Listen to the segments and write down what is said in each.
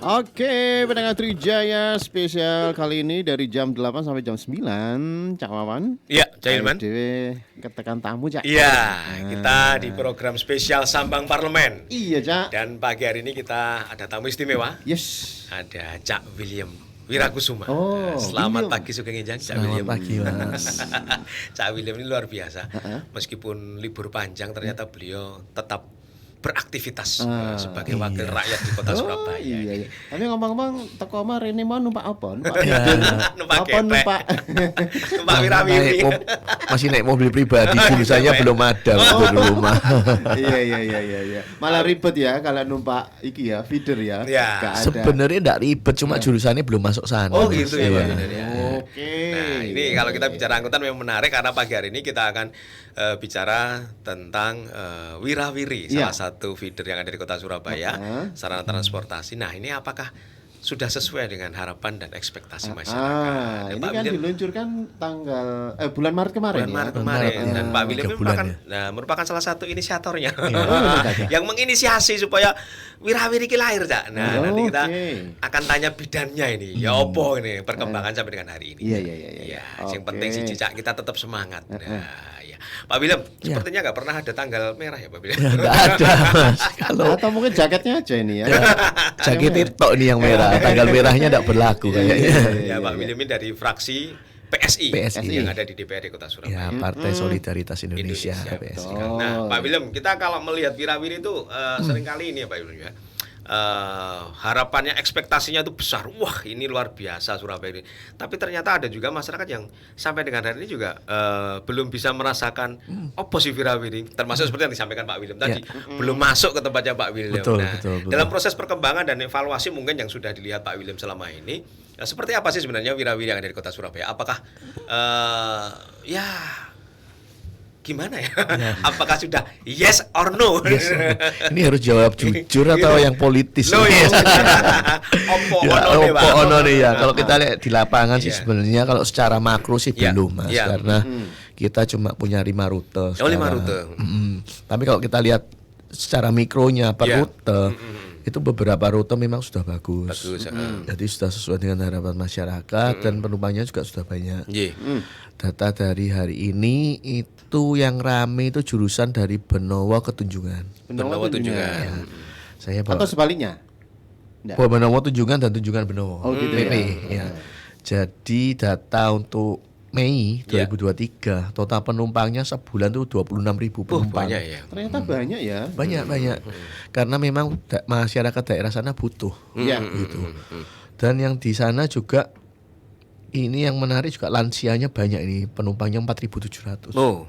Oke, pendengar Trijaya spesial kali ini dari jam 8 sampai jam 9, Cak Wawan. Iya, Cailman. Dewe ketekan tamu, Cak. Iya, kita di program spesial Sambang Parlemen. Iya, Cak. Dan pagi hari ini kita ada tamu istimewa. Yes. Ada Cak William Wirakusuma. Oh, Selamat William. pagi Sugeng Ijang, Cak Selamat William. pagi, Mas. Cak William ini luar biasa. Meskipun libur panjang, ternyata beliau tetap beraktivitas sebagai wakil rakyat di kota Surabaya. Iya, iya. Tapi ngomong-ngomong, teko omah rene mau numpak apa? Numpak Iya. Numpak apa ketek. numpak? Numpak Wirawiri. Masih naik mobil pribadi, jurusannya belum ada untuk di rumah. Iya. Malah ribet ya kalau numpak iki ya, feeder ya. Iya. Gak ada. Sebenarnya enggak ribet, cuma jurusannya belum masuk sana. Oh gitu ya, Iya. Pak Binar, ya. Oke. Nah, ini kalau kita bicara angkutan memang menarik karena pagi hari ini kita akan bicara tentang Wirawiri, Iya. salah satu feeder yang ada di kota Surabaya, sarana transportasi. Nah, ini apakah sudah sesuai dengan harapan dan ekspektasi masyarakat? Dan Ini Pak kan William, diluncurkan bulan Maret kemarin bulan ya. Maret kemarin, Maret, dan ya. Pak William 3 ini bulan, merupakan salah satu inisiatornya Iya. yang menginisiasi supaya Wirawiri ki lahir, Cak. Nah, nanti kita Oke. akan tanya bidannya ini. Ya opo ini perkembangan sampai dengan hari ini. Iya. Ya, yang Oke. penting sih Cak, kita tetap semangat. Nah, ya. Pak William, sepertinya nggak pernah ada tanggal merah ya Pak William. Enggak ada, Mas. Kalau Atau mungkin jaketnya aja ini ya. jaket tok nih yang merah, tanggal merahnya enggak berlaku kayaknya. Ya, Pak William ini dari fraksi PSI, PSI. yang ada di DPRD Kota Surabaya. Ya, Partai Solidaritas Indonesia, PSI. betul. Nah, Pak William, kita kalau melihat Wirawiri itu seringkali ini ya Pak William ya. Harapannya, ekspektasinya itu besar. Wah, ini luar biasa Surabaya ini. Tapi ternyata ada juga masyarakat yang sampai dengan hari ini juga belum bisa merasakan apa sih Wirawiri. Termasuk seperti yang disampaikan Pak William tadi, belum masuk ke tempatnya Pak William. Betul, Nah, betul. dalam proses perkembangan dan evaluasi mungkin yang sudah dilihat Pak William selama ini, seperti apa sih sebenarnya Wirawiri yang ada di Kota Surabaya? Apakah ya gimana ya? Apakah sudah yes or no? Yes. Ini harus jawab jujur atau yang politis? Loh, yes. Opo Ya, ono nih, Pak. opo ono nih ya. Kalau kita lihat di lapangan sih Iya. sebenarnya kalau secara makro sih Iya, belum, Mas, iya. karena kita cuma punya 5 rute. Oh, 5 sekarang. rute. Tapi kalau kita lihat secara mikronya per Iya. rute, itu beberapa rute memang sudah bagus. Bagus, Jadi sudah sesuai dengan harapan masyarakat dan penumpangnya juga sudah banyak. Iya. Data dari hari ini itu yang rame itu jurusan dari Benowo ke Tunjungan. Benowo Tunjungan. Ya. Saya bawa Atau sebaliknya? Nggak. Benowo Tunjungan dan Tunjungan Benowo. Oh, gitu PP, ya. ya. Jadi data untuk Mei Ya. 2023 total penumpangnya sebulan itu 26.000 penumpang. Banyak ya. Ternyata banyak ya. Banyak. Karena memang masyarakat daerah sana butuh. Iya. Gitu. Dan yang di sana juga ini yang menarik juga lansianya banyak ini, penumpangnya 4.700. Oh.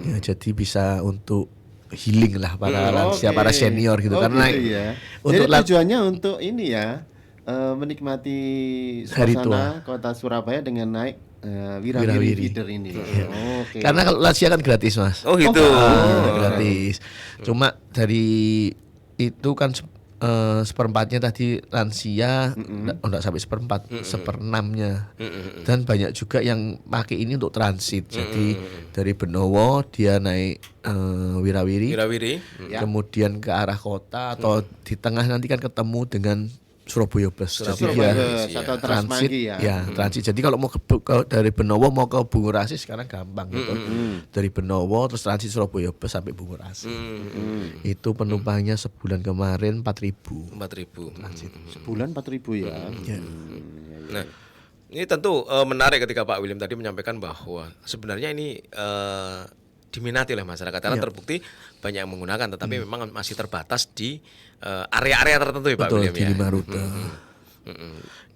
Ya, jadi bisa untuk healing lah para lansia, Oke. para senior gitu. Karena gitu ya. untuk Jadi tujuannya untuk ini ya, menikmati Hari suasana kota Surabaya dengan naik Wirawiri Wirawiri. feeder ini. Oke. karena kalau lansia kan gratis, Mas. Oh gitu. Gratis. Cuma dari itu kan seperempatnya tadi lansia, enggak sampai seperempat, seperenamnya. Dan banyak juga yang pakai ini untuk transit. Jadi dari Benowo dia naik Wirawiri, Wirawiri. kemudian ke arah kota atau di tengah nanti kan ketemu dengan Surabaya Bus. Jadi Surabaya dia Bus atau transit, Transmanggi ya. transit. Jadi kalau mau dari Benowo mau ke Bungurasi sekarang gampang gitu. Dari Benowo terus transit Surabaya Bus sampai Bungurasi. Itu penumpangnya sebulan kemarin 4.000. 4.000. Sebulan 4.000 ya. Nah, ini tentu menarik ketika Pak William tadi menyampaikan bahwa sebenarnya ini diminati oleh masyarakat karena terbukti banyak yang menggunakan, tetapi memang masih terbatas di area-area tertentu ya Pak Betul, William di ya. 5 rute.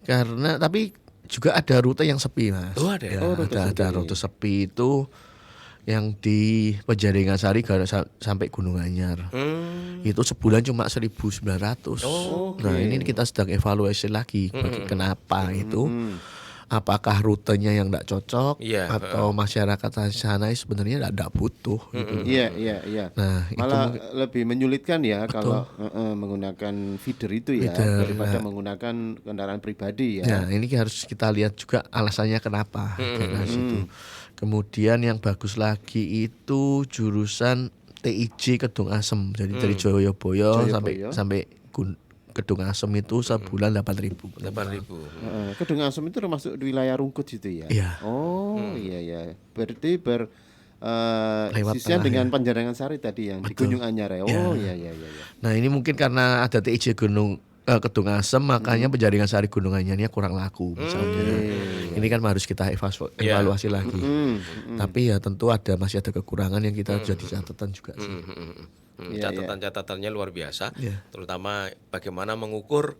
Karena tapi juga ada rute yang sepi, Mas. Oh, ada ya? Ya, ada rute sepi itu yang di Penjaringan Sari sampai Gunung Anyar. Itu sebulan cuma 1.900. Nah, ini kita sedang evaluasi lagi kenapa itu. Apakah rutenya yang tidak cocok Iya, atau masyarakat sana sebenarnya tidak butuh gitu. Iya. Nah, Malah lebih menyulitkan ya kalau menggunakan feeder itu ya daripada menggunakan kendaraan pribadi ya. Nah, ini harus kita lihat juga alasannya kenapa daerah situ. Kemudian yang bagus lagi itu jurusan TIJ Kedung Asem. Jadi dari Joyoboyo sampai Kedung Asem itu sebulan 8.000. 8.000. Kedung Asem itu termasuk di wilayah Rungkut itu ya? Iya. Oh iya ya. Berarti Lewat sisian tengah, dengan ya. Panjarangan Sari tadi yang di Gunung Anyar ya. Oh iya iya iya. Nah ini mungkin karena ada TIJ Kedung Asem, makanya Penjaringan Sari Gunung Anyarnya kurang laku misalnya. Ini kan harus kita evaluasi lagi. Tapi ya tentu masih ada kekurangan yang kita jadi catatan juga sih. Catatan-catatannya luar biasa, Iya. terutama bagaimana mengukur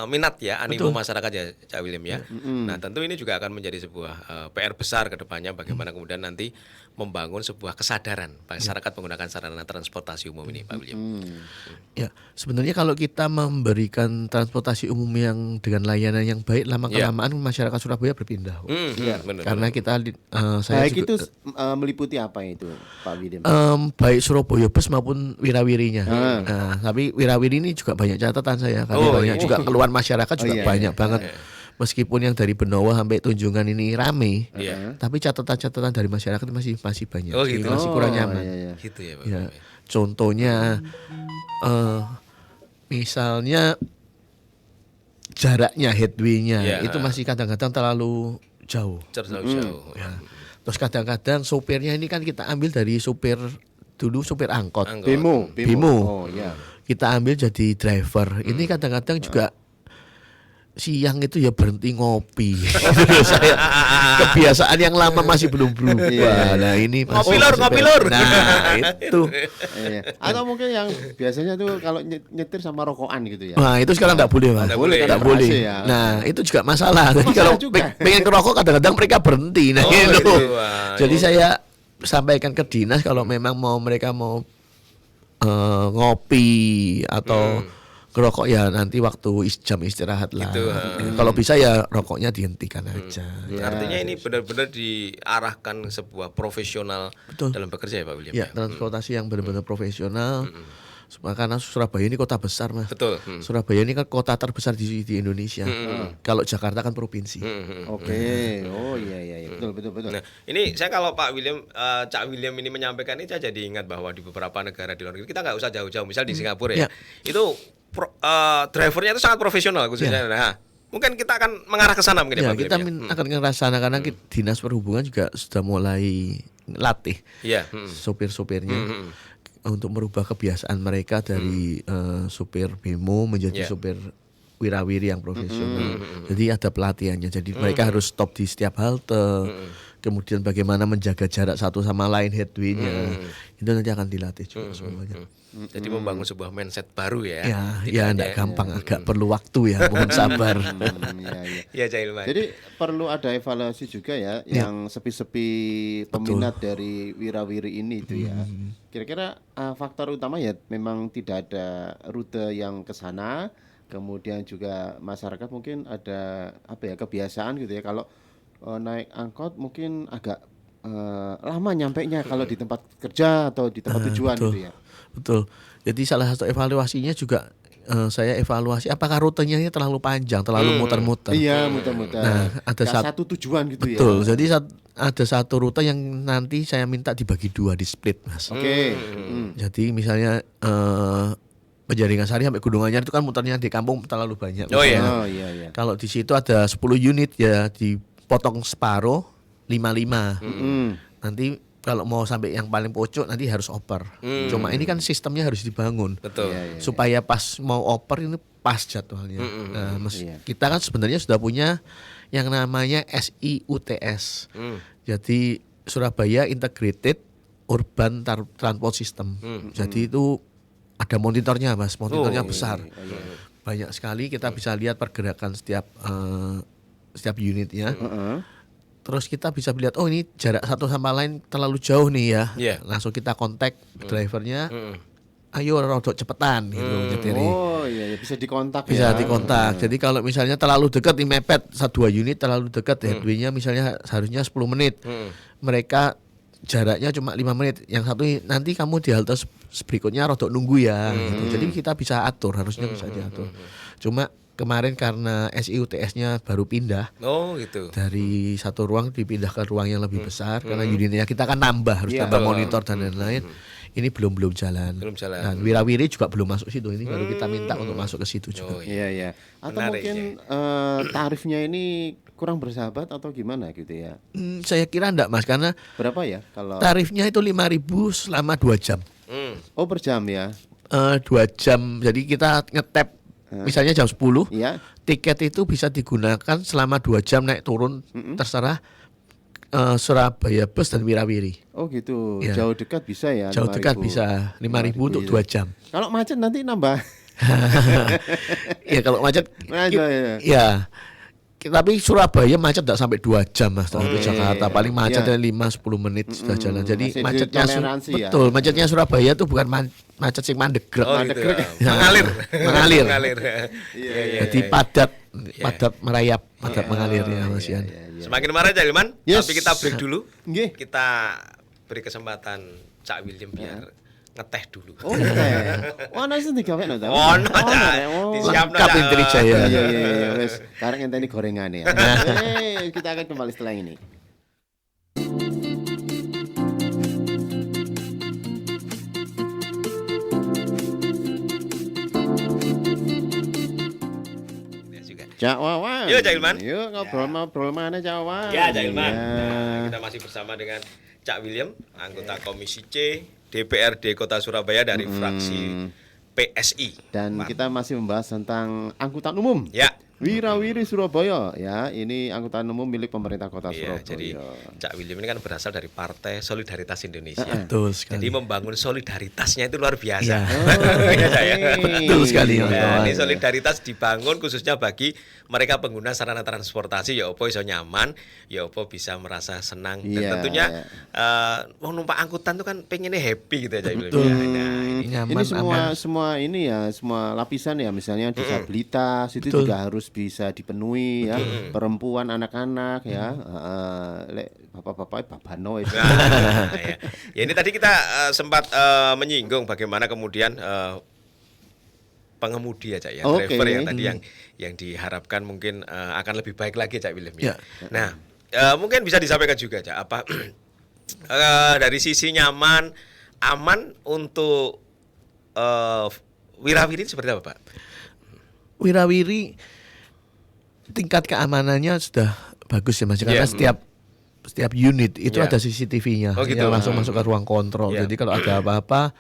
minat ya, animo masyarakat ya, Cak William ya. Nah tentu ini juga akan menjadi sebuah PR besar ke depannya, bagaimana kemudian nanti membangun sebuah kesadaran masyarakat menggunakan sarana transportasi umum ini, Pak William. Ya, sebenarnya kalau kita memberikan transportasi umum yang dengan layanan yang baik, lama-kelamaan masyarakat Surabaya berpindah. Benar. Karena kita saya Baik juga, itu meliputi apa itu Pak Widem? baik Surabaya Bus maupun wirawirinya. Nah, tapi wirawiri ini juga banyak catatan saya, karena banyak juga keluhan masyarakat juga banyak banget. Meskipun yang dari Benowo sampai Tunjungan ini rame, tapi catatan-catatan dari masyarakat masih banyak, gitu. masih kurang nyaman. Gitu ya, Pak. Ya, contohnya misalnya jaraknya headway-nya itu masih kadang-kadang terlalu jauh. Jauh. Ya. Terus kadang-kadang sopirnya ini kan kita ambil dari supir angkot. Bemo. Oh iya. Kita ambil jadi driver. Ini kadang-kadang juga siang itu ya berhenti ngopi. Saya kebiasaan yang lama masih belum berubah. Nah, ini Ngopi lor. Nah, itu. Iya. Atau mungkin yang biasanya tuh kalau nyetir sama rokokan gitu ya. Nah, itu sekarang enggak boleh, Mas. Nggak Nggak boleh. ya. Nah, itu juga masalah. Jadi kalau juga. pengen ngerokok kadang-kadang mereka berhenti. Nah, gitu. Wah, Jadi saya sampaikan ke dinas kalau memang mereka mau ngopi atau ngerokok ya nanti waktu jam istirahat lah. Gitu, Kalau bisa ya rokoknya dihentikan aja. Artinya ini benar-benar diarahkan sebuah profesional dalam bekerja ya, Pak William. Ya, transportasi yang benar-benar profesional. Karena Surabaya ini kota besar, Mas. Betul. Surabaya ini kan kota terbesar di Indonesia. Kalau Jakarta kan provinsi. Oke. Oh iya. Betul. Nah, ini saya kalau Pak William, Cak William ini menyampaikan ini, saya jadi ingat bahwa di beberapa negara di luar negeri, kita nggak usah jauh-jauh, misal di Singapura ya, itu drivernya itu sangat profesional khususnya. Nah, mungkin kita akan mengarah ke sana mungkin Ya, ya, Pak kita William. akan ke sana karena dinas perhubungan juga sudah mulai latih Iya. sopir-sopirnya untuk merubah kebiasaan mereka dari supir bemo menjadi supir wirawiri yang profesional. Jadi ada pelatihannya. Jadi mereka harus stop di setiap halte. Kemudian bagaimana menjaga jarak satu sama lain headway-nya. Itu nanti akan dilatih juga semuanya. Jadi membangun sebuah mindset baru ya. Ya enggak gampang, agak perlu waktu ya, mohon sabar. Iya, Cak Ilman. Jadi perlu ada evaluasi juga ya, yang sepi-sepi peminat dari wirawiri ini itu ya. Kira-kira faktor utama ya memang tidak ada rute yang ke sana, kemudian juga masyarakat mungkin ada kebiasaan gitu ya, kalau naik angkot mungkin agak lama nyampainya kalau di tempat kerja atau di tempat tujuan betul, gitu ya. Betul. Jadi salah satu evaluasinya juga saya evaluasi apakah rutenya ini terlalu panjang, terlalu muter-muter. Iya, muter-muter. Nah, ada satu tujuan gitu ya. Betul. Jadi ada satu rute yang nanti saya minta dibagi dua, di split, Mas. Oke. Jadi misalnya Penjaringan Sari sampai Gunung Anyar itu kan muternya di kampung terlalu banyak. Oh iya. Oh iya. Kalau di situ ada 10 unit ya dipotong separuh 55. Nanti kalau mau sampai yang paling pojok nanti harus oper. Cuma ini kan sistemnya harus dibangun. Betul. Supaya pas mau oper ini pas jadwalnya. Nah, kita kan sebenarnya sudah punya yang namanya SIUTS. Jadi Surabaya Integrated Urban Transport System. Jadi itu ada monitornya, Mas. Monitornya besar. Banyak sekali kita bisa lihat pergerakan setiap unitnya. Terus kita bisa melihat, oh ini jarak satu sama lain terlalu jauh nih ya. Langsung kita kontak drivernya. Ayo rodok cepetan gitu nyetirnya. Oh iya, bisa dikontak bisa ya. dikontak. Jadi kalau misalnya terlalu dekat di mepet 1-2 unit terlalu dekat headway-nya misalnya seharusnya 10 menit. Mereka jaraknya cuma 5 menit. Yang satu nanti kamu di halte berikutnya rodok nunggu ya gitu. Jadi kita bisa atur, harusnya bisa diatur. Cuma kemarin karena SIUTS-nya baru pindah. Oh gitu. Dari satu ruang dipindah ke ruang yang lebih besar karena unitnya kita kan nambah, harus tambah monitor dan lain-lain. ini belum jalan. Belum jalan. Dan Wirawiri juga belum masuk situ. Ini baru kita minta untuk masuk ke situ juga. Oh, Iya ya. Atau Menarik, mungkin tarifnya ini kurang bersahabat atau gimana gitu ya? Saya kira enggak Mas, karena Berapa ya kalau? tarifnya itu 5.000 selama 2 jam. Oh per jam ya? 2 jam. Jadi kita ngetap misalnya jam 10, Iya. tiket itu bisa digunakan selama 2 jam naik turun terserah Surabaya Bus dan Wirawiri. Oh gitu. Iya. Jauh dekat bisa ya? Jauh 5.000. dekat bisa 5.000 untuk 2 jam. Kalau macet nanti nambah. Ya kalau macet Macet, ya. ya. Tapi Surabaya macet tidak sampai 2 jam Mas dari Jakarta. iya. Paling macet Iya. 5-10 menit sudah jalan. Jadi Masih macetnya ditoleransi ya. betul, macetnya Surabaya itu bukan macet sing mandegrek. Oh gitu. Mengalir. Mengalir. Mengalir. Jadi padat merayap, padat mengalir ya Mas Yan. Semakin marah Cak Ilman, Yes. tapi kita break dulu. Nggih. Kita beri kesempatan Cak William biar ngeteh dulu. Oh teh. Oh nasi digawekno ta? Ono, Cak. Oh. Disiapno, Lengkap Cak. Intrijaya. Iya wes. Sekarang ngenteni gorengan ya. Kita akan kembali setelah ini. Ya juga. Cak Wawan. Yuk, Cak Ilman. Yuk ngobrol mana Cak Wawan. Ya, Cak Ilman. Ya. Nah, kita masih bersama dengan Cak William, anggota Komisi C DPRD Kota Surabaya dari fraksi PSI. Dan kita masih membahas tentang angkutan umum. Ya. Wirawiri Surabaya ya, ini angkutan umum milik pemerintah Kota Iya, Surabaya. jadi Cak William ini kan berasal dari Partai Solidaritas Indonesia. Betul sekali. Jadi membangun solidaritasnya itu luar biasa. Ya. Iya, Cak, ya. Betul sekali, Mas. Nah, ini solidaritas dibangun khususnya bagi mereka pengguna sarana transportasi ya opo iso nyaman, ya opo bisa merasa senang dan Iya, tentunya mau numpak angkutan tuh kan pengennya happy gitu ya Cak William. Ya. Nah, Nyaman, ini aman. semua ini ya, semua lapisan ya, misalnya disabilitas itu Betul. juga harus bisa dipenuhi ya, perempuan, anak-anak ya, lek bapak-bapak babano itu. Nah, ya. Ya, ini tadi kita sempat menyinggung bagaimana kemudian pengemudi ya Cak ya, Oke. driver yang tadi yang diharapkan mungkin akan lebih baik lagi Cak William ya. Ya. Nah, mungkin bisa disampaikan juga Cak apa dari sisi nyaman, aman untuk wirawiri seperti apa Pak? Wirawiri tingkat keamanannya sudah bagus ya Mas, karena Iya. setiap unit itu Iya. ada CCTV-nya Oh, gitu. yang langsung masuk ke ruang kontrol. Iya. Jadi kalau ada apa-apa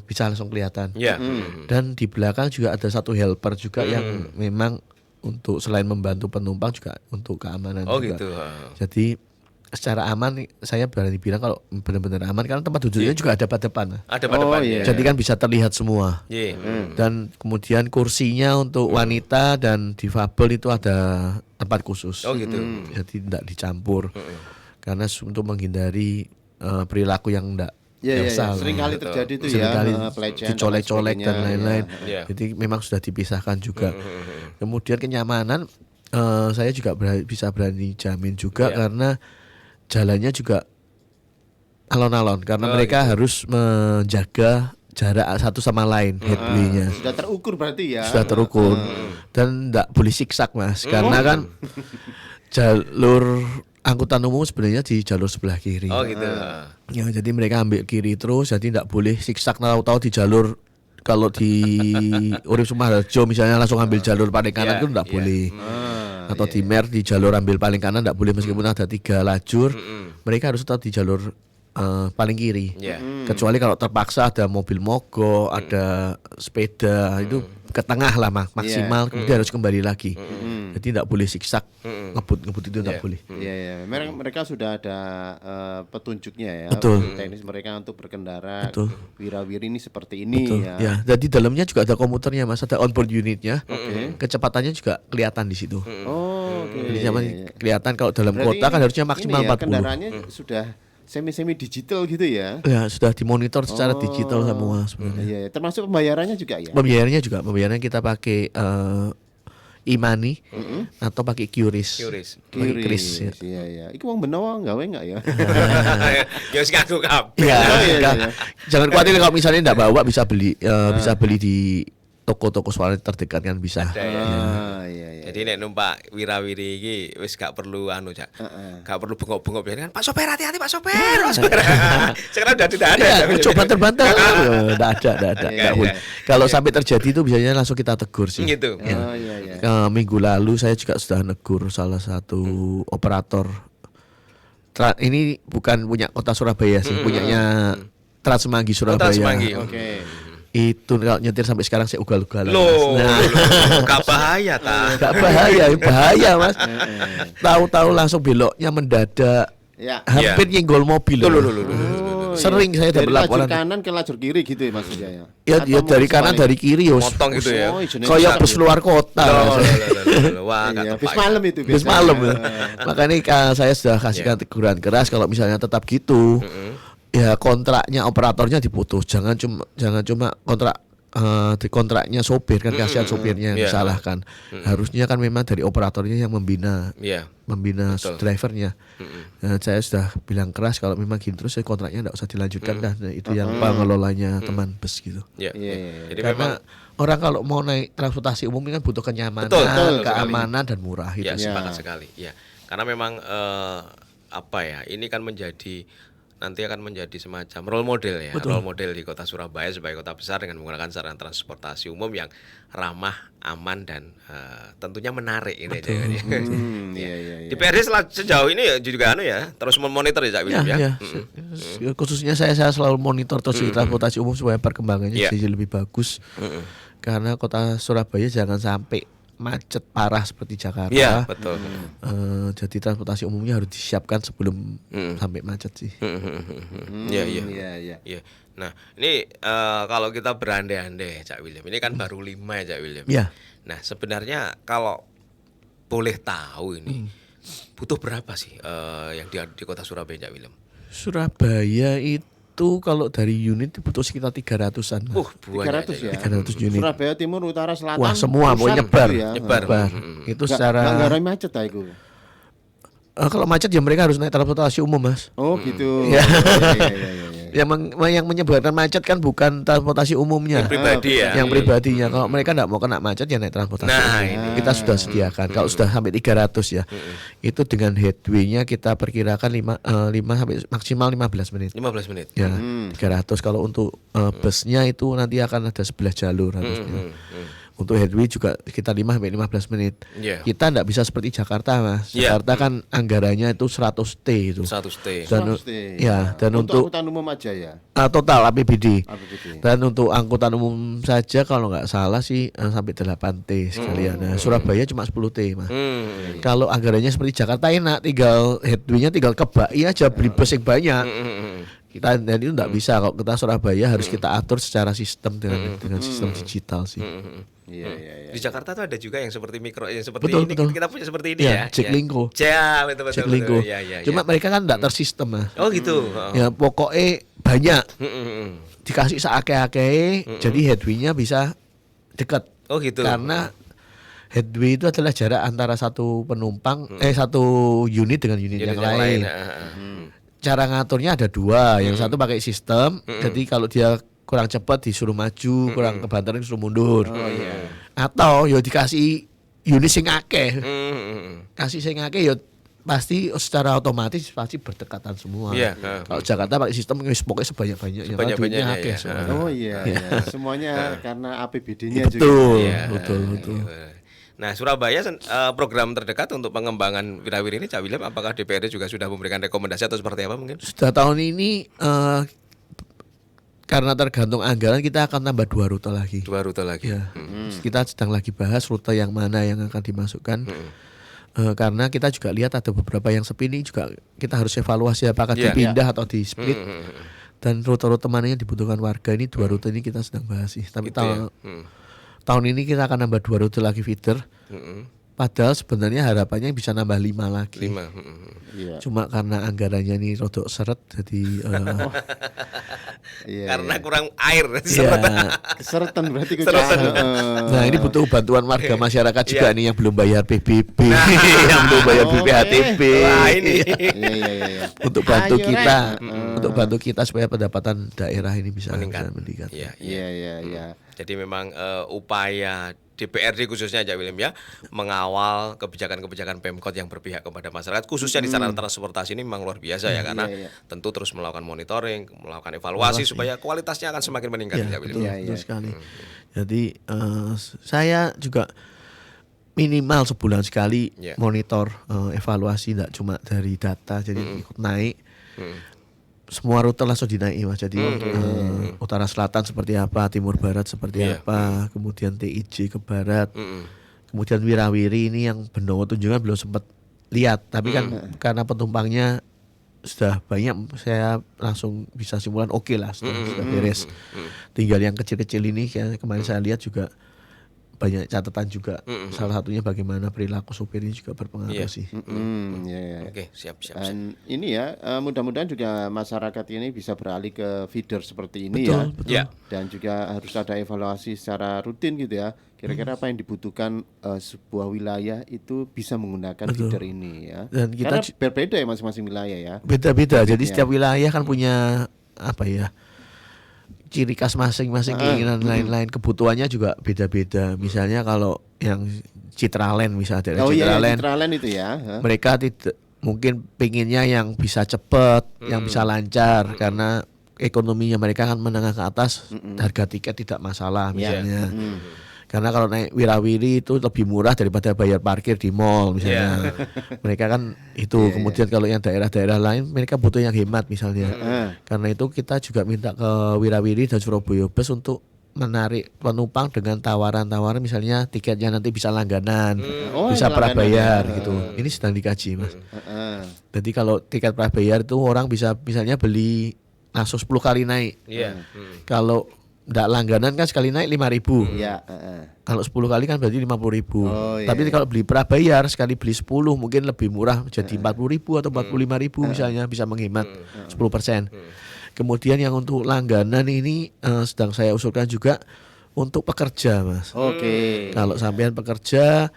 bisa langsung kelihatan. Ya. Dan di belakang juga ada satu helper juga yang memang untuk selain membantu penumpang juga untuk keamanan Oh juga. gitu. Jadi secara aman saya berani bilang kalau benar-benar aman karena tempat duduknya juga ada pada depan. Ada pada Oh, depan. iya. Jadi kan bisa terlihat semua. Iya. Dan kemudian kursinya untuk wanita dan difabel itu ada tempat khusus. Oh gitu. Jadi tidak dicampur. Karena untuk menghindari perilaku yang tidak Ya, ya, biasa. ya. Sering kali terjadi itu ya, Seringkali pelecehan dicolek-colek dan sebagainya, lain-lain. ya. Jadi memang sudah dipisahkan juga. Kemudian kenyamanan saya juga bisa berani jamin juga Ya. karena jalannya juga alon-alon karena mereka harus menjaga jarak satu sama lain headway-nya. Sudah terukur berarti ya. Sudah terukur dan tidak boleh siksak Mas karena kan jalur angkutan umum sebenarnya di jalur sebelah kiri. Oh gitu. Ya, jadi mereka ambil kiri terus, jadi tidak boleh siksak tahu-tahu di jalur kalau di Urip Sumaharjo misalnya langsung ambil jalur paling kanan Iya, itu tidak iya. boleh. Atau di Mer di jalur ambil paling kanan tidak boleh meskipun ada 3 lajur, mereka harus tetap di jalur paling kiri. Iya. Kecuali kalau terpaksa ada mobil mogok, ada sepeda itu ke tengah lah maksimal, kemudian harus kembali lagi. Jadi tidak boleh siksak, ngebut itu tidak Iya. boleh. Iya ya, mereka sudah ada petunjuknya ya, Betul. teknis mereka untuk berkendara. Betul. Wirawiri ini seperti ini Betul. ya. Ya, jadi dalamnya juga ada komuternya Mas, ada onboard unitnya. Oke. Kecepatannya juga kelihatan di situ. Oh, oke. Jadi zaman kelihatan kalau dalam Berarti kota kan ini- harusnya maksimal ini ya, 40. Kendaraannya sudah semi digital gitu ya. Ya, sudah dimonitor secara Oh. digital semua sebenarnya. Iya, ya. Termasuk pembayarannya juga ya. Pembayarannya kita pakai e-money atau pakai QRIS. Qris. Pakai QRIS, ya. Iya ya. Iku wong benowo gawe enggak ya? Ya wis ngaku kabeh. Ya, Oh, iya, enggak. iya. Jangan khawatir kalau misalnya enggak bawa bisa beli di toko-toko swalayan terdekat kan bisa. Ada ya. Ah, iya ya. Jadi nek numpak wirawiri iki wis gak perlu anu Cak. Heeh. Gak perlu bengok-bengok biar kan Pak Sopir hati-hati Pak Sopir. Pak Sopir. Sekarang udah tidak ada. Ya, coba terbantah. Enggak ada. Iya, Nggak iya. boleh. Kalau sampai terjadi itu biasanya langsung kita tegur sih. Gitu. Oh iya. Minggu lalu saya juga sudah negur salah satu operator. Ini bukan punya Kota Surabaya sih, punyanya Transmanggi Surabaya. Transmanggi. Oke. Itu kalau nyetir sampai sekarang saya ugal-ugalan. Loh, Mas. gak bahaya ta. Gak bahaya Mas. Tahu-tahu langsung beloknya mendadak. Ya. Hampir nyenggol mobil. Loh. Oh, Sering saya dapat dari lajur laporan. kanan ke lajur kiri gitu ya maksudnya ya. Ya Atau dari mungkin kanan sebalik? dari kiri Yos. Motong gitu ya. Oh, jenis Kayak besar bus gitu. luar kota. Mas. Wah, gak Iya, tepat. bis malam itu Bis biasanya. malam ya. Makanya saya sudah kasihkan teguran keras kalau misalnya tetap gitu. Ya kontraknya operatornya diputus. Jangan cuma kontrak di kontraknya sopir kan kasihan sopirnya yang Iya. disalahkan. Harusnya kan memang dari operatornya yang membina Iya. membina drivernya. Nah, saya sudah bilang keras kalau memang gini terus kontraknya tidak usah dilanjutkan dah. Nah, itu yang pengelolanya teman bus gitu. Iya. Iya. Jadi memang Karena orang kalau mau naik transportasi umum ini kan butuh kenyamanan, Betul keamanan dan murah itu. ya Ya. sepakat sekali. Ya. Karena memang apa ya? Ini kan nanti akan menjadi semacam role model ya, role model di Kota Surabaya sebagai kota besar dengan menggunakan sarana transportasi umum yang ramah, aman dan tentunya menarik ini aja. Iya. DPRD sejauh ini ya juga terus memonitor ya Cak William ya. Ya. Khususnya saya selalu monitor terus di transportasi umum supaya perkembangannya Iya. jadi lebih bagus. Karena Kota Surabaya jangan sampai macet parah seperti Jakarta. Iya, betul. Jadi transportasi umumnya harus disiapkan sebelum sampai macet sih. Iya. Iya. Nah, ini kalau kita berandai-andai Cak William, ini kan baru 5 ya Cak William. Iya. Nah, sebenarnya kalau boleh tahu ini butuh berapa sih yang di Kota Surabaya Cak William? Surabaya itu kalau dari unit butuh sekitar 300-an. Mas. 300 ya. 300 unit. Surabaya Timur, Utara, Selatan. Wah, semua mau pusat nyebar. gitu ya. Nyebar. Itu Nggak secara ngarai macet ta iku. kalau macet ya mereka harus naik transportasi umum, Mas. Oh, gitu. Iya. Iya. Yang menyebabkan macet kan bukan transportasi umumnya. Yang pribadi ya. Yang pribadinya. Kalau mereka tidak mau kena macet ya naik transportasi Nah, umum. ini. Kita sudah sediakan. Kalau sudah sampai 300 ya. Itu dengan headway-nya kita perkirakan 5 sampai maksimal 15 menit. 15 menit. Ya, 300. Kalau untuk busnya itu nanti akan ada 11 jalur harusnya. Untuk headway juga kita 5 sampai 15 menit. Iya. Kita tidak bisa seperti Jakarta, Mas. Iya. Jakarta kan anggarannya itu 100 T itu. 100 T. Dan ya, dan untuk angkutan umum aja ya. total APBD. APBD. Dan untuk angkutan umum saja kalau nggak salah sih sampai 8 T sekalian. Nah, Surabaya cuma 10 T, Mas. Kalau anggarannya seperti Jakarta enak, tinggal headway-nya tinggal kebaki aja beli bus yang banyak. Kita dan itu nggak bisa kalau kita Surabaya harus kita atur secara sistem dengan sistem digital sih. Iya. Di Jakarta tuh ada juga yang seperti mikro, yang seperti Betul, ini betul. kita punya seperti ini Ya, ya. Jaklingko. Ya, betul. Jaklingko. Ya. Cuma mereka kan nggak tersistem, Mas. Oh gitu. Ya pokoknya banyak dikasih seake-ake, jadi headway-nya bisa dekat. Oh gitu. Karena headway itu adalah jarak antara satu penumpang satu unit dengan unit yang lain. Cara ngaturnya ada dua, yang satu pakai sistem, jadi kalau dia kurang cepat disuruh maju, kurang kebantaran disuruh mundur. Atau yo dikasih unit sing akeh. Kasih sing akeh yo pasti secara otomatis pasti berdekatan semua. Iya, Kalau Jakarta pakai sistem wis pokoknya sebanyak-banyaknya. Kalau Sebanyak-banyaknya, duitnya akeh ya. soalnya. Oh iya. Semuanya karena APBD-nya juga. Betul, Iya. betul. Nah, Surabaya program terdekat untuk pengembangan wirawiri ini Cak William, apakah DPRD juga sudah memberikan rekomendasi atau seperti apa mungkin? Sudah tahun ini karena tergantung anggaran kita akan tambah 2 rute lagi. 2 rute lagi. Ya, kita sedang lagi bahas rute yang mana yang akan dimasukkan. Karena kita juga lihat ada beberapa yang sepi ini juga kita harus evaluasi apakah Iya. dipindah atau di split. Dan rute-rute mana yang dibutuhkan warga ini 2 rute ini kita sedang bahas sih. Tapi Gitu ya. tahun ini kita akan nambah 2 rute lagi feeder. Padahal sebenarnya harapannya bisa nambah 5 lagi. 5. Iya. Cuma karena anggarannya ini rodok seret jadi Iya. Karena kurang air. ya, Keseretan berarti Keseretan. nah ini butuh bantuan warga masyarakat juga Iya. nih yang belum bayar PBB, yang belum bayar Oke. BPHTB. Wah, ini. Iya. Untuk bantu Ayo, kita, Ren. untuk bantu kita supaya pendapatan daerah ini bisa Meningkat. meningkat. Iya. Iya. Jadi memang upaya DPRD khususnya Cak William ya, mengawal kebijakan-kebijakan Pemkot yang berpihak kepada masyarakat khususnya di sarana transportasi ini memang luar biasa ya, karena tentu terus melakukan monitoring, melakukan evaluasi supaya kualitasnya akan semakin meningkat Cak William. Betul sekali. Jadi saya juga minimal sebulan sekali monitor evaluasi, tidak cuma dari data, jadi ikut naik. Semua rute langsung dinaiki Mas. Jadi utara selatan seperti apa, timur barat seperti apa, kemudian TIJ ke barat, kemudian Wirawiri ini yang Benowo Tunjungan belum sempat lihat, tapi kan karena penumpangnya sudah banyak, saya langsung bisa simpulan oke lah, sudah beres. Tinggal yang kecil-kecil ini kemarin saya lihat juga banyak catatan juga. Salah satunya bagaimana perilaku supir ini juga berpengaruh sih. Oke, siap. Dan ini ya, mudah-mudahan juga masyarakat ini bisa beralih ke feeder seperti ini Betul. Dan juga harus ada evaluasi secara rutin gitu ya. Kira-kira apa yang dibutuhkan sebuah wilayah itu bisa menggunakan feeder ini ya. Dan kita karena berbeda ya masing-masing wilayah ya. Beda-beda. Jadi setiap wilayah kan punya apa ya, ciri khas masing-masing, keinginan lain-lain, kebutuhannya juga beda-beda. Misalnya kalau yang Citraland, misalnya daerah Citraland itu ya. Mereka tidak mungkin pengennya yang bisa cepat, yang bisa lancar, karena ekonominya mereka kan menengah ke atas, harga tiket tidak masalah misalnya. Karena kalau naik Wirawiri itu lebih murah daripada bayar parkir di mall misalnya. Mereka kan itu. Kemudian kalau yang daerah-daerah lain mereka butuh yang hemat misalnya. Karena itu kita juga minta ke Wirawiri dan Surabaya Bus untuk menarik penumpang dengan tawaran-tawaran, misalnya tiketnya nanti bisa langganan, bisa prabayar gitu. Ini sedang dikaji Mas. Jadi kalau tiket prabayar itu orang bisa misalnya beli langsung 10 kali naik. Kalau nggak langganan kan sekali naik 5.000. Kalau 10 kali kan berarti 50.000. Tapi kalau beli prabayar sekali beli 10 mungkin lebih murah, jadi 40.000 atau 45.000 misalnya, bisa menghemat 10%. Kemudian yang untuk langganan ini sedang saya usulkan juga untuk pekerja Mas. Kalau sampean pekerja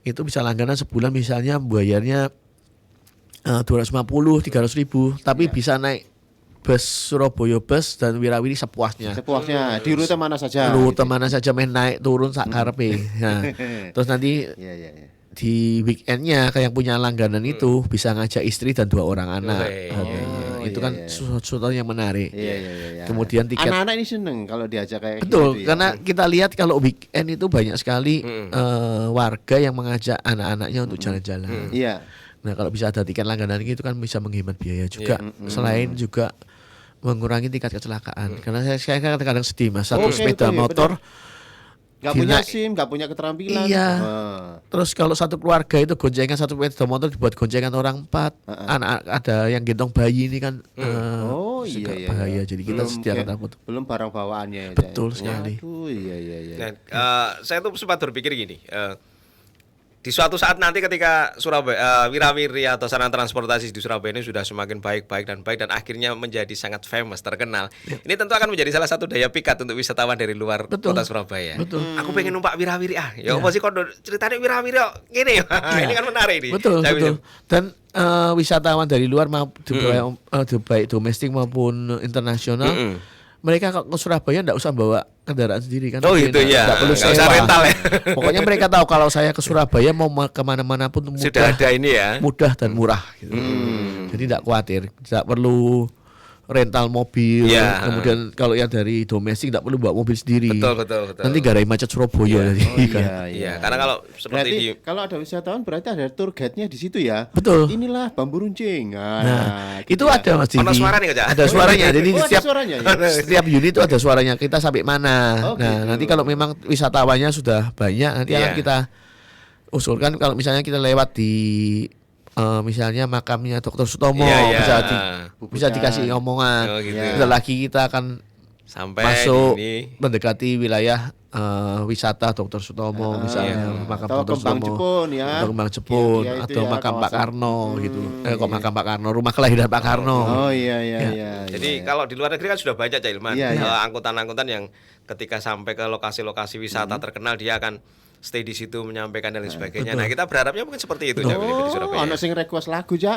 itu bisa langganan sebulan misalnya bayarnya 250-300.000, tapi bisa naik bus Surabaya Bus dan Wirawiri sepuasnya. Di rute mana saja. Mana saja, main naik turun sak karepe. Nah, terus nanti di weekendnya kayak yang punya langganan itu bisa ngajak istri dan 2 orang anak. Itu kan sesuatu yang menarik. Kemudian tiket. Anak-anak ini seneng kalau diajak kayak betul, gitu. karena kita lihat kalau weekend itu banyak sekali warga yang mengajak anak-anaknya untuk jalan-jalan. Nah, kalau bisa ada tiket langganan itu kan bisa menghemat biaya juga. Selain juga mengurangi tingkat kecelakaan. Karena saya kadang-kadang sedih Mas, satu sepeda motor nggak punya SIM, nggak punya keterampilan. Terus kalau satu keluarga itu goncengan satu sepeda motor dibuat goncengan orang 4, anak ada yang gendong bayi ini kan bahaya. Jadi kita sediakan takut. Belum barang bawaannya ya. Betul sekali. Nah, saya tuh sempat berpikir gini. Di suatu saat nanti ketika Surabaya Wirawiri atau sarana transportasi di Surabaya ini sudah semakin baik dan akhirnya menjadi sangat famous, terkenal. Ini tentu akan menjadi salah satu daya pikat untuk wisatawan dari luar kota Surabaya. Aku pengen numpak Wirawiri ya. Apa sih kok ceritanya Wirawiri kok gini. Ini kan menarik nih. Betul. Dan wisatawan dari luar baik domestik maupun internasional, mereka ke Surabaya enggak usah bawa kendaraan sendiri kan. Enggak perlu sewa. Rental ya. Pokoknya mereka tahu kalau saya ke Surabaya mau kemana-mana pun mudah, sudah ada ini ya. Mudah dan murah gitu. Jadi enggak khawatir, enggak perlu rental mobil. Kemudian kalau yang dari domestik enggak perlu bawa mobil sendiri. Betul. Nanti garai macet Surabaya Karena kalau seperti kalau ada wisatawan berarti ada tour guide-nya di situ ya. Betul. Inilah Bambu Runcing. Itu ada Mas. Ada suaranya enggak? Ada suaranya. Jadi setiap unit itu ada suaranya. Kita sampai mana. Nanti kalau memang wisatawannya sudah banyak, nanti akan kita usulkan kalau misalnya kita lewat di misalnya makamnya Dr. Sutomo, bisa dikasih omongan. Setelah lagi kita akan sampai masuk mendekati wilayah wisata Dr. Sutomo, misalnya makam Dr. Sutomo, Kembang Jepun atau makam Pak Karno gitu. Kok makam Pak Karno, rumah kelahiran Pak Karno. Jadi kalau di luar negeri kan sudah banyak Cak Ilman, angkutan-angkutan yang ketika sampai ke lokasi-lokasi wisata terkenal dia akan stay di situ menyampaikan dan lain sebagainya. Nah, kita berharapnya mungkin seperti itu Cak William di Oh, Surabaya. ono sing request lagu ja.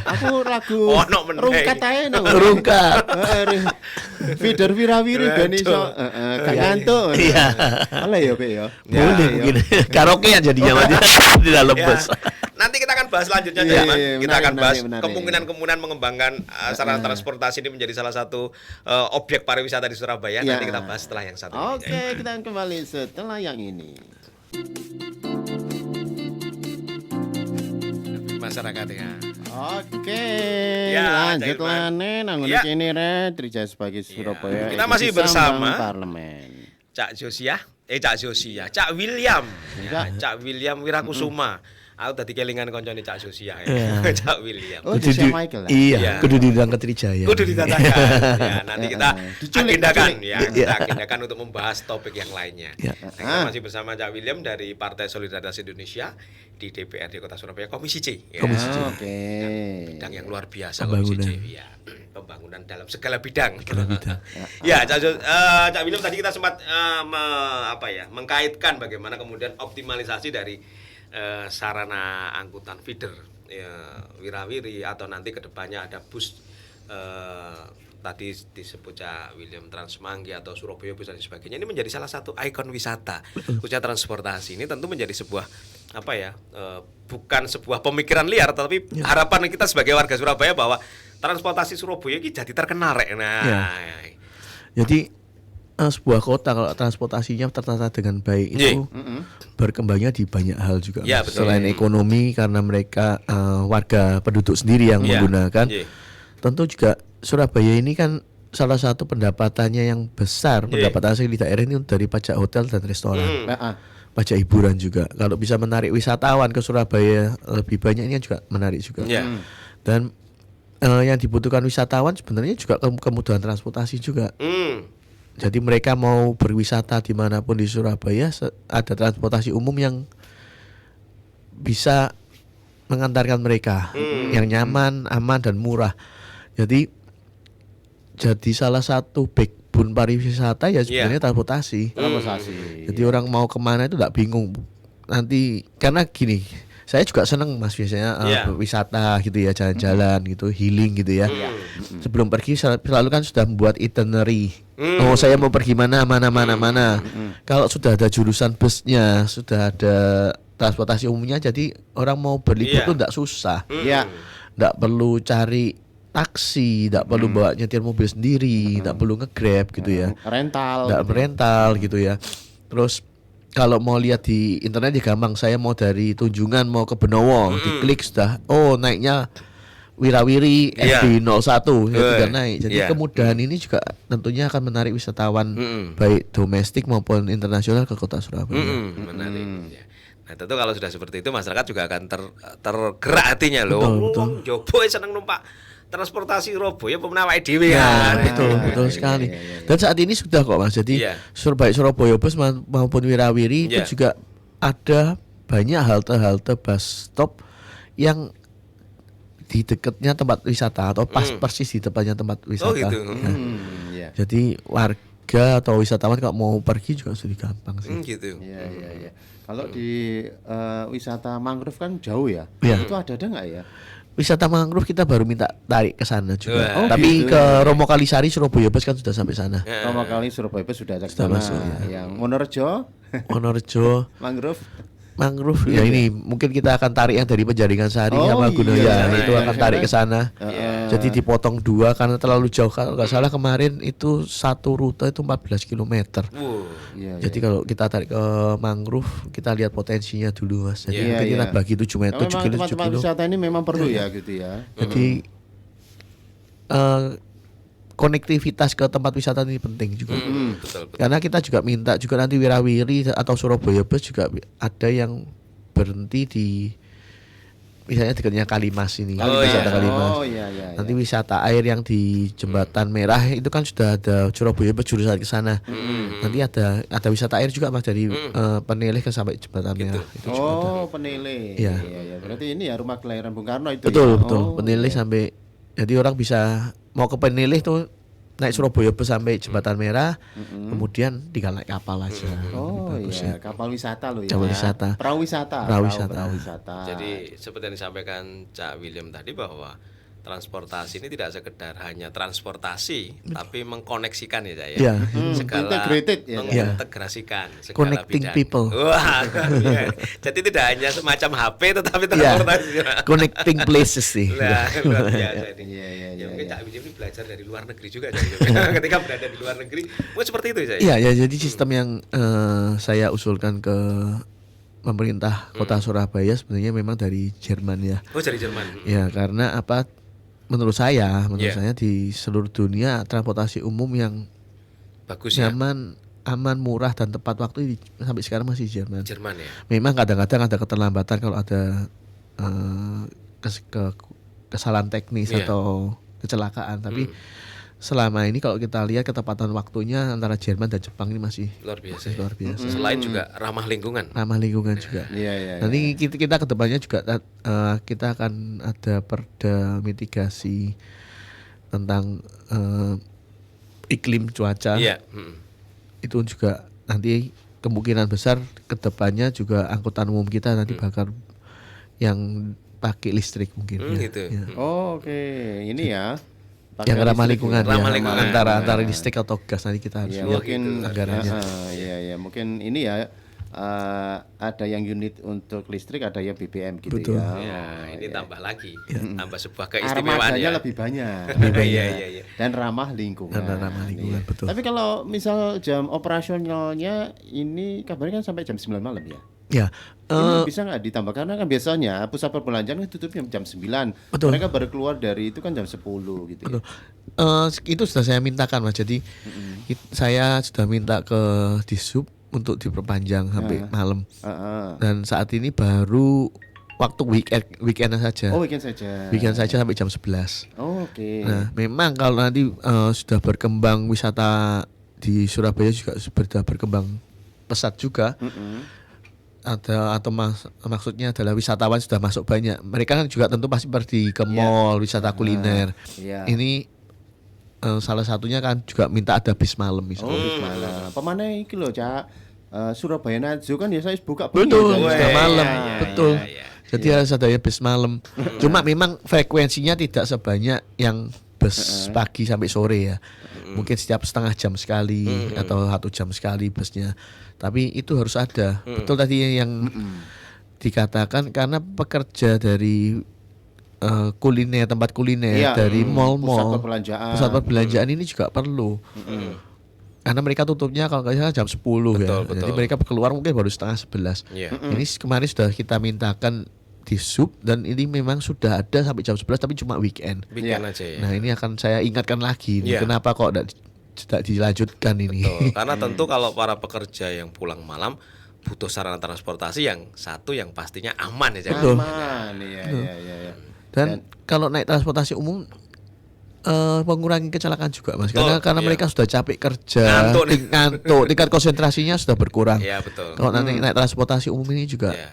Aku lagu Ono meneh. rungkat ae nang. Rungkat. Feeder wirawiri ben iso gak ngantuk. Iya. Oleh ya, Pak ya. Boleh mungkin. Karaoke ya jadinya Mas. Di dalam Ya, bus. nanti kita akan bahas selanjutnya Iya, teman. iya, Kita menarik, akan bahas menarik. kemungkinan mengembangkan sarana transportasi ini menjadi salah satu objek pariwisata di Surabaya. Iya. Nanti kita bahas setelah yang satu ini. Oke, kita akan kembali setelah yang ini. Masyarakat ya. Oke, Ya, lanjut Cak Irman. lane nang Ya. kene re Trija sebagai Surabaya. Kita masih edisi bersama Sambang Parlemen. Cak William. Ya, Cak. Cak William Wirakusuma. Aku tadi kelingan koncone Cak Josia ya. Iya. Cak William. Oh, Kudu Josia di- Michael lah. Iya, Iya. kudu diundang ke Trijaya. Kudu ditatakan. Ya, nanti kita Diculik, agendakan diculik. ya. Kita agendakan untuk membahas topik yang lainnya. Ya. Nah, kita masih bersama Cak William dari Partai Solidaritas Indonesia di DPRD Kota Surabaya Komisi C. Ya. Komisi C. Oke. Bidang yang luar biasa Pembangunan. Komisi C. Ya. Pembangunan dalam segala bidang. Segala bidang. Ya, Cak William tadi kita sempat mengkaitkan bagaimana kemudian optimalisasi dari sarana angkutan feeder wirawiri atau nanti kedepannya ada bus tadi disebut Cak William Transmanggi atau Surabaya Bus dan sebagainya. Ini menjadi salah satu ikon wisata khususnya transportasi. Ini tentu menjadi sebuah bukan sebuah pemikiran liar, tapi harapan kita sebagai warga Surabaya bahwa transportasi Surabaya ini jadi terkenal rek. Nah, Jadi sebuah kota kalau transportasinya tertata dengan baik itu berkembangnya di banyak hal juga. Ya, Mas. betul. Selain ekonomi karena mereka warga penduduk sendiri yang Ya. menggunakan. Iya. Tentu juga Surabaya ini kan salah satu pendapatannya yang besar, pendapatan asli di daerah ini dari pajak hotel dan restoran. Pajak hiburan juga. Kalau bisa menarik wisatawan ke Surabaya lebih banyak, ini kan juga menarik juga. Ya. Dan yang dibutuhkan wisatawan sebenarnya juga kemudahan transportasi juga. Jadi mereka mau berwisata dimanapun di Surabaya ada transportasi umum yang bisa mengantarkan mereka yang nyaman, aman dan murah. Jadi salah satu backbone pariwisata ya sebenarnya transportasi. Transportasi. Jadi orang mau kemana itu nggak bingung. Nanti karena gini, saya juga seneng Mas biasanya wisata gitu ya, jalan-jalan gitu, healing gitu ya. Sebelum pergi selalu kan sudah membuat itinerary. Oh saya mau pergi mana. Kalau sudah ada jurusan busnya, sudah ada transportasi umumnya, jadi orang mau berlibur tuh nggak susah. Iya. Nggak perlu cari taksi, nggak perlu bawa nyetir mobil sendiri, nggak perlu nge-grab gitu ya. Rental. Nggak rental gitu ya. Terus kalau mau lihat di internet ya gampang. Saya mau dari Tunjungan mau ke Benowo, diklik sudah. Oh naiknya Wirawiri FB01 ya tinggal naik. Jadi kemudahan ini juga tentunya akan menarik wisatawan baik domestik maupun internasional ke kota Surabaya. Menarik. Ya. Nah, tentu kalau sudah seperti itu masyarakat juga akan tergerak hatinya loh. Betul. Jopo seneng numpak transportasi Surabaya pemenang awake dhewe Ya, kan. betul sekali. Dan saat ini sudah kok Mas. Jadi Iya. Surabaya Bus maupun Wirawiri itu Iya. juga ada banyak halte bus stop yang di dekatnya tempat wisata atau persis di depannya tempat wisata. Oh gitu. Iya. Jadi warga atau wisatawan kalau mau pergi juga sudah gampang sih. Gitu. Iya. Kalau di wisata mangrove kan jauh ya. Iya. Itu ada enggak ya? Wisata mangrove kita baru minta tarik ke sana juga. Oh, Tapi gitu. ke Romo Kalisari Surabaya Bus kan sudah sampai sana. Pertama kali Surabaya Bus sudah ada ke Sudah sana. masuk, Yang Wonorejo, Wonorejo, mangrove. mangrove ya ini mungkin kita akan tarik yang dari Penjaringan Sari Oh, sama Gunung iya, ya itu iya, akan iya. tarik ke sana. Jadi dipotong dua karena terlalu jauh. Kalau nggak salah kemarin itu satu rute itu 14 km. Iya. Jadi kalau kita tarik ke mangrove kita lihat potensinya dulu Mas. Jadi Iya, mungkin kita iya. bagi 7 meter, 7 Memang kilo, 7 tempat-tempat kilo. wisata ini memang perlu ya gitu ya. Jadi konektivitas ke tempat wisata ini penting juga. Betul. Karena kita juga minta juga nanti Wirawiri atau Surabaya Bus juga ada yang berhenti di misalnya dekatnya Kalimas ini. Wisata Kalimas. Oh iya. Nanti wisata air yang di Jembatan Merah itu kan sudah ada Surabaya Bus jurusan ke sana. Nanti ada wisata air juga Mas dari Peneleh ke sampai Jembatan Merah. Itu juga ada. Oh, Penele. Iya. Berarti ini ya rumah kelahiran Bung Karno itu. Betul, ya? betul. Oh, Peneleh iya. sampai jadi orang bisa mau ke Peneleh tuh naik Surabaya bus sampai Jembatan Merah, kemudian tinggal naik kapal aja. Oh Bagus iya, kapal wisata loh ya. Kapal wisata. Perahu wisata. Perahu wisata. Perahu wisata. Jadi seperti yang disampaikan Cak William tadi bahwa transportasi ini tidak sekedar hanya transportasi, tapi mengkoneksikan ya Cak ya. Iya. Segala Integrated ya, Cak. mengintegrasikan segala Connecting bidang. people. Wah, iya. Jadi tidak hanya semacam HP tetapi Iya. transportasi. Connecting places sih. Nah, luar biasa ini. Iya, iya, Ya iya, mungkin iya. Cak William ini belajar dari luar negeri juga Cak William. Ketika berada di luar negeri, mungkin seperti itu Cak. Iya, ya jadi sistem yang saya usulkan ke pemerintah Kota Surabaya sebenarnya memang dari Jerman ya. Oh, dari Jerman. Ya, karena apa? Menurut Iya. saya di seluruh dunia transportasi umum yang Bagus ya. nyaman, aman, murah dan tepat waktu sampai sekarang masih Jerman. Jerman ya. Memang kadang-kadang ada keterlambatan kalau ada kesalahan teknis Iya. atau kecelakaan, tapi selama ini kalau kita lihat ketepatan waktunya antara Jerman dan Jepang ini masih Luar biasa. luar biasa. Selain juga ramah lingkungan. Ramah lingkungan juga. Iya, iya. Nanti kita kedepannya juga kita akan ada perda mitigasi tentang iklim cuaca. Iya. Itu juga nanti kemungkinan besar kedepannya juga angkutan umum kita nanti bakal yang pakai listrik mungkin. Gitu. Ya. Oh, oke. Ini ya. Pakai Yang ramah listrik lingkungan ya. Ramah ya. lingkungan. Antara listrik atau gas nanti kita harus Ya, lihat mungkin anggarannya. iya, iya, mungkin ini ya ada yang unit untuk listrik, ada yang BBM gitu Betul. ya. Ya, ini tambah lagi. Tambah sebuah keistimewaan Armadanya ya. lebih banyak. Iya, iya, iya. Dan ramah lingkungan. Dan ramah lingkungan, Iya. betul. Tapi kalau misal jam operasionalnya ini kabarnya kan sampai jam 9 malam ya. Ya. Ini bisa nggak ditambah, karena kan biasanya pusat perbelanjaan kan tutupnya jam 9. Betul. Mereka baru keluar dari itu kan jam 10 gitu. Betul. Itu sudah saya mintakan Mas. Jadi saya sudah minta ke Disub untuk diperpanjang sampai malam. Dan saat ini baru waktu weekend saja. Oh, weekend saja. Weekend saja sampai jam 11. Oh, oke. Nah, memang kalau nanti sudah berkembang wisata di Surabaya juga sudah berkembang pesat juga. Maksudnya adalah wisatawan sudah masuk banyak. Mereka kan juga tentu pasti pergi ke mall, wisata kuliner. Iya. Ini salah satunya kan juga minta ada bis malam misalnya. Oh, bis malam. Pemana iki lho, Cak. Surabaya Najo kan biasa buka Betul, jam sudah 9. malam. iya, Betul. iya, iya. Jadi harus ada bis malam. Cuma memang frekuensinya tidak sebanyak yang bus pagi sampai sore ya. Mungkin setiap setengah jam sekali atau 1 jam sekali busnya. Tapi itu harus ada. Betul tadi yang dikatakan, karena pekerja dari kuliner, tempat kuliner, Iya, dari mall-mall, pusat perbelanjaan ini juga perlu. Karena mereka tutupnya kalau nggak salah jam 10 ya. Betul. Jadi mereka keluar mungkin baru setengah 11. Iya. Ini kemarin sudah kita mintakan di sub, dan ini memang sudah ada sampai jam 11 tapi cuma weekend. Weekend aja ya. Nah, ini akan saya ingatkan lagi nih, Iya. kenapa kok tidak dilanjutkan ini. Betul. Karena tentu kalau para pekerja yang pulang malam butuh sarana transportasi yang satu yang pastinya aman ya. Cak. Betul. Aman, iya, iya, iya. Dan kalau naik transportasi umum mengurangi kecelakaan juga Mas. Betul, Karena iya. mereka sudah capek kerja, Ngantuk nih. ngantuk, tingkat konsentrasinya sudah berkurang. Iya, betul. Kalau nanti naik transportasi umum ini juga Iya.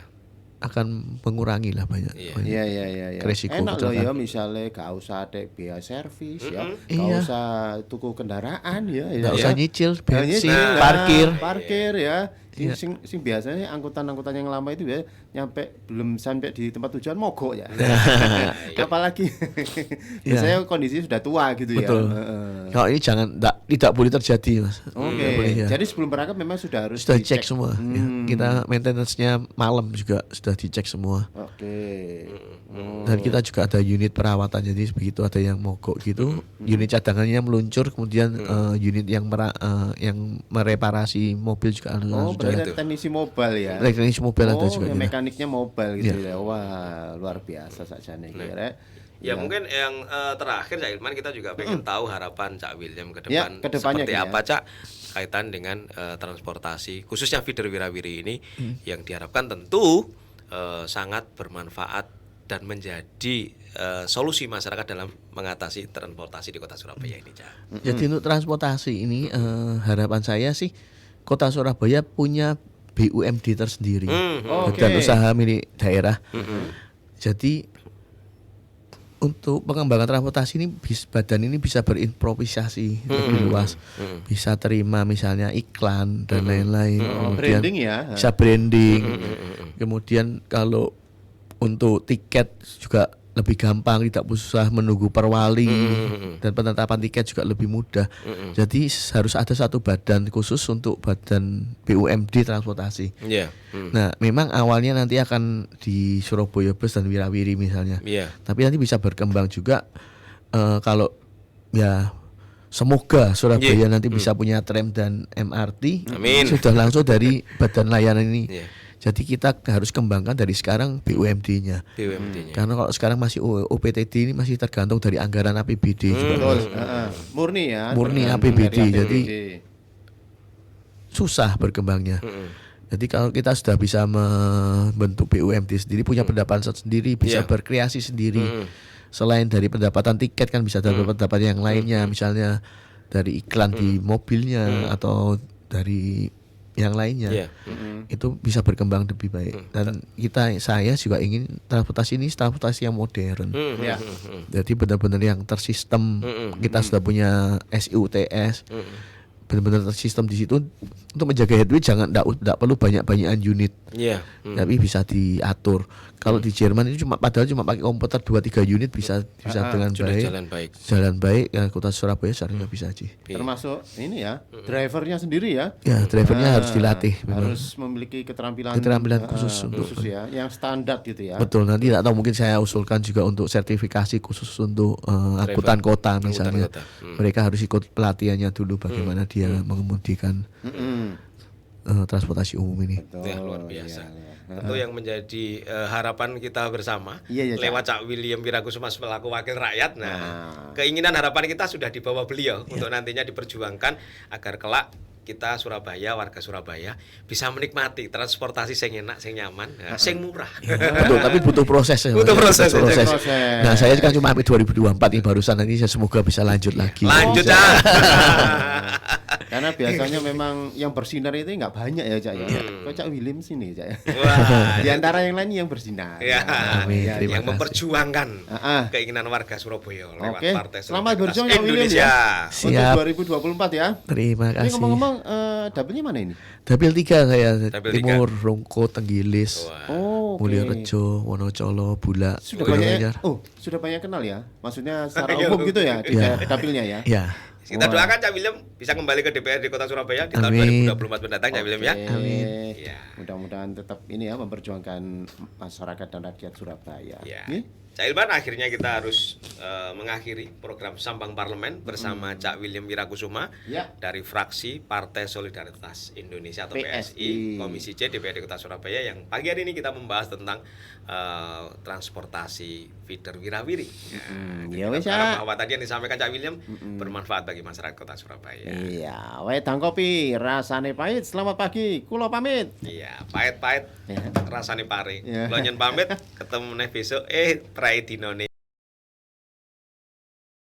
akan mengurangi lah banyak. Iya. banyak. Iya. Resiko Enak loh kecelakaan. ya, misalnya gak usah ada biaya servis ya, gak Iya. usah tuku kendaraan ya. Nggak ya. usah nyicil, Nggak bensin, nyicil, parkir. parkir ya. Iya. Sing biasanya angkutan-angkutan yang lama itu ya nyampe belum sampai di tempat tujuan mogok ya. Apalagi biasanya kondisi sudah tua gitu Betul. ya. Heeh. Kalau ini tidak boleh terjadi Mas. Oke. Nggak boleh, ya. Jadi sebelum berangkat memang sudah harus Sudah dicek. cek semua. Ya. Kita maintenance-nya malam juga sudah dicek semua. Oke. Dan kita juga ada unit perawatan, jadi begitu ada yang mogok gitu, unit cadangannya meluncur, kemudian unit yang mereparasi mobil juga Oh, sudah berarti ada. ada teknisi mobile ya. Teknisi mobil ada juga. yang ya. mekaniknya mobile gitu ya. Wah, luar biasa sakjane iki rek. Ya mungkin yang terakhir Cak Ilman, kita juga pengen tahu harapan Cak William ke Ya, depan kedepannya seperti gitu ya. apa Cak kaitan dengan transportasi khususnya feeder wirawiri ini yang diharapkan tentu sangat bermanfaat dan menjadi solusi masyarakat dalam mengatasi transportasi di Kota Surabaya ini Cak. Jadi untuk transportasi ini harapan saya sih Kota Surabaya punya BUMD tersendiri, Oke. badan usaha milik daerah. Jadi untuk pengembangan transportasi ini badan ini bisa berimprovisasi lebih luas, bisa terima misalnya iklan dan lain-lain. Kemudian branding ya. bisa branding. Kemudian kalau untuk tiket juga lebih gampang, tidak usah menunggu perwali, dan penetapan tiket juga lebih mudah. Jadi harus ada satu badan khusus untuk badan BUMD transportasi. Iya. Nah, memang awalnya nanti akan di Surabaya Bus dan Wirawiri misalnya. Iya. Tapi nanti bisa berkembang juga kalau ya semoga Surabaya nanti bisa punya tram dan MRT. Amin. Sudah langsung dari badan layanan ini. Iya. Jadi kita harus kembangkan dari sekarang BUMD-nya. BUMD-nya. Karena kalau sekarang masih OPTD ini masih tergantung dari anggaran APBD juga. Betul. Murni ya. Murni tergantung APBD, dari jadi APBD. Susah berkembangnya. Jadi kalau kita sudah bisa membentuk BUMD sendiri, punya pendapatan sendiri, bisa Iya. berkreasi sendiri. Selain dari pendapatan tiket kan bisa dapat pendapatan yang lainnya, misalnya dari iklan di mobilnya atau dari yang lainnya. Iya. Itu bisa berkembang lebih baik. Dan saya juga ingin transportasi ini transportasi yang modern. Ya. Jadi benar-benar yang tersistem. Kita sudah punya SIUTS. Benar-benar tersistem di situ untuk menjaga headway, jangan enggak perlu banyak-banyakan unit. Iya. Tapi bisa diatur. Kalau di Jerman itu padahal cuma pakai komputer 2-3 unit bisa dengan Sudah baik. jalan baik. Jalan baik. Ya, kota Surabaya seharusnya bisa aja. Termasuk ini ya, drivernya sendiri ya. Ya, drivernya harus dilatih memang. Harus memiliki keterampilan Khusus untuk khusus ya, yang standar gitu ya. betul, nanti tidak tahu mungkin saya usulkan juga untuk sertifikasi khusus untuk angkutan kota misalnya. kota. Mereka harus ikut pelatihannya dulu bagaimana dia mengemudikan transportasi umum ini. Ya, luar biasa. iya. Tentu yang menjadi harapan kita bersama Iya, Cak. lewat Cak William Wirakusuma selaku wakil rakyat. Nah, keinginan harapan kita sudah di bawah beliau untuk nantinya diperjuangkan agar kelak kita Surabaya, warga Surabaya bisa menikmati transportasi sing enak, sing nyaman, sing murah. Betul, tapi butuh proses ya. Butuh proses. Nah, saya kan cuma sampai 2024 ini barusan, nanti saya semoga bisa lanjut lagi. Lanjut, Cak. Karena biasanya memang yang bersinar itu nggak banyak ya, Cak ya. Kok Cak William sini, Cak ya. Wah. Di antara yang lain yang bersinar. Ya, Amin, ya, terima yang kasih. memperjuangkan Ah. keinginan warga Surabaya lewat Oke, Partai selamat Solidaritas berjuang Cak William Indonesia. ya. Siap. Untuk 2024 ya. Terima Ini kasih. ngomong-ngomong, dapilnya mana ini? Dapil 3 saya, Dapil Timur, Rungkut, Tenggilis, Wah. Oh, oke. Mulyorejo, Wonocolo, Bulak, Sudah Banyuanyar. banyak. Sudah banyak kenal ya. Maksudnya secara umum gitu ya di dapilnya ya. Ya. Kita Wah. doakan Cak William bisa kembali ke DPRD Kota Surabaya di tahun Amin. 2024 mendatang, Cak William ya. Amin. Iya. Mudah-mudahan tetap ini ya memperjuangkan masyarakat dan rakyat Surabaya. Ya. Nih? Cak Ilman, akhirnya kita harus mengakhiri program Sambang Parlemen bersama Cak William Wirakusuma Ya. dari fraksi Partai Solidaritas Indonesia atau PSI. PSI Komisi C DPRD Kota Surabaya, yang pagi hari ini kita membahas tentang transportasi feeder Wirawiri. ya kita wes, berharap ya. bahwa tadi yang disampaikan Cak William bermanfaat bagi masyarakat Kota Surabaya. Iya, wedang kopi rasane pahit. Selamat pagi, kulo pamit. Iya, pahit-pahit Ya. rasane pare. Ya. Kula nyen pamit, ketemu meneh besok Prai dinone.